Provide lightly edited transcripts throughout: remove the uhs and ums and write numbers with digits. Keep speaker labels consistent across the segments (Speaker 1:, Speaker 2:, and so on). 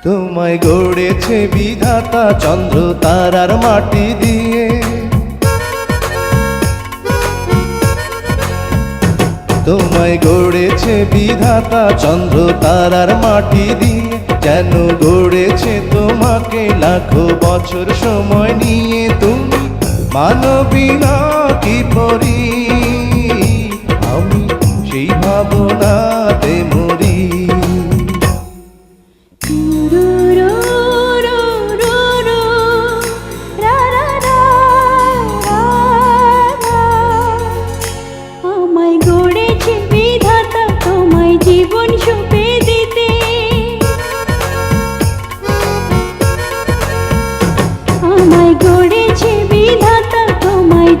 Speaker 1: তোমায় গড়েছে বিধাতা চন্দ্র তারার মাটি দিয়ে, তোমায় গড়েছে বিধাতা চন্দ্র তারার মাটি দিয়ে, যেন গড়েছে তোমাকে লাখো বছর সময় নিয়ে। তুমি মানবী না কি পরি, আমি সেই ভাবনাতে মরি।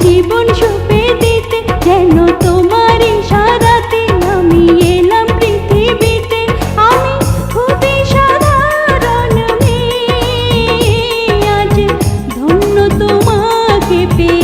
Speaker 2: জীবন সঁপে দিতে, যেন তোমার ইশারাতে আমি এলাম পৃথিবীতে। আমি খুবই সাধারণ মেয়ে, আজ ধন্য তোমাকে পেয়ে।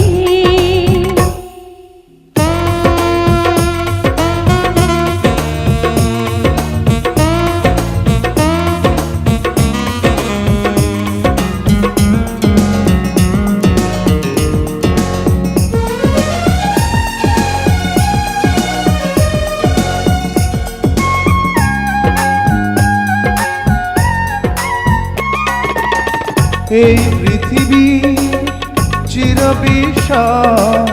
Speaker 1: এই পৃথিবী চিরবিশাল,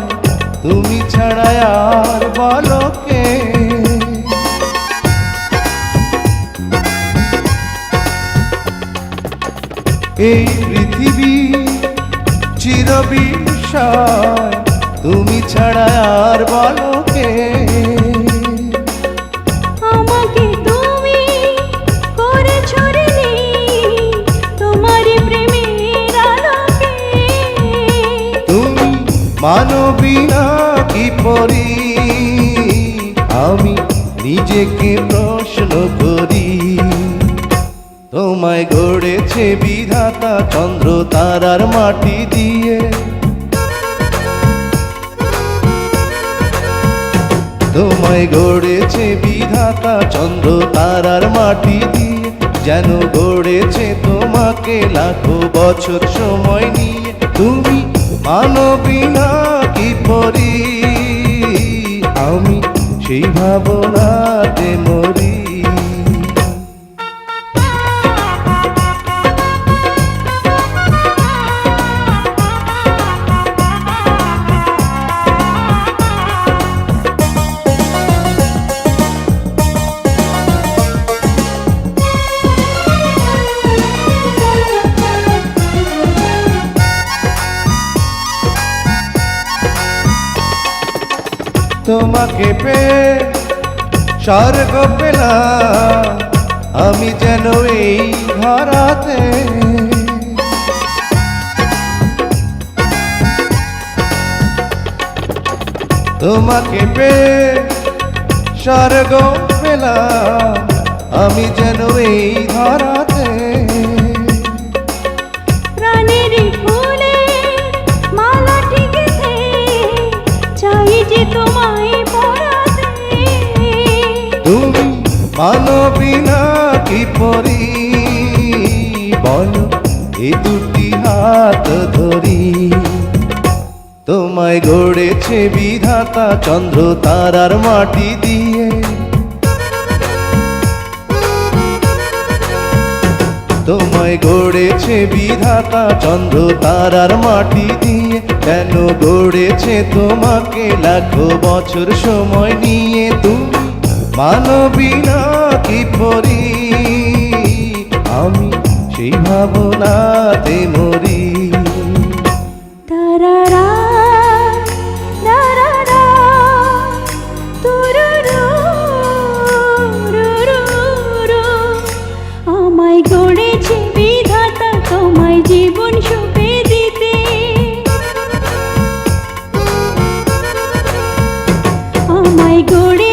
Speaker 1: তুমি ছাড়া আর বলো কে। এই পৃথিবী চিরবিশাল, তুমি ছাড়া আর বলো কে। মানবী না কি পরি, আমি নিজেকে প্রশ্ন করি। তোমায় গড়েছে বিধাতা চন্দ্র তারার মাটি দিয়ে, তোমায় গড়েছে বিধাতা চন্দ্র তারার মাটি দিয়ে, যেন গড়েছে তোমাকে লাখো বছর সময় নিয়ে। তুমি মানবী না কি পরি, আমি সেই ভাবনাতে মরি। তোমাকে পেয়ে স্বর্গ পেলাম আমি যেন এই ধরাতে। তোমাকে পেয়ে স্বর্গ পেলাম আমি যেন এই ধরাতে। তুমি মানবী না কি পরি, বলো এ দুটি হাত ধরি। তোমায় গড়েছে বিধাতা চন্দ্র তারার মাটি দিয়ে, তোমায় গড়েছে বিধাতা চন্দ্র তারার মাটি দিয়ে, কেন গড়েছে তোমাকে লাখো বছর সময় নিয়ে। তুমি মানবী না কি পরি, আমি সেই ভাবনাতে মরি।
Speaker 2: আমায় গড়েছে বিধাতা তোমায় জীবন সুখে দিতে। আমায় গড়ে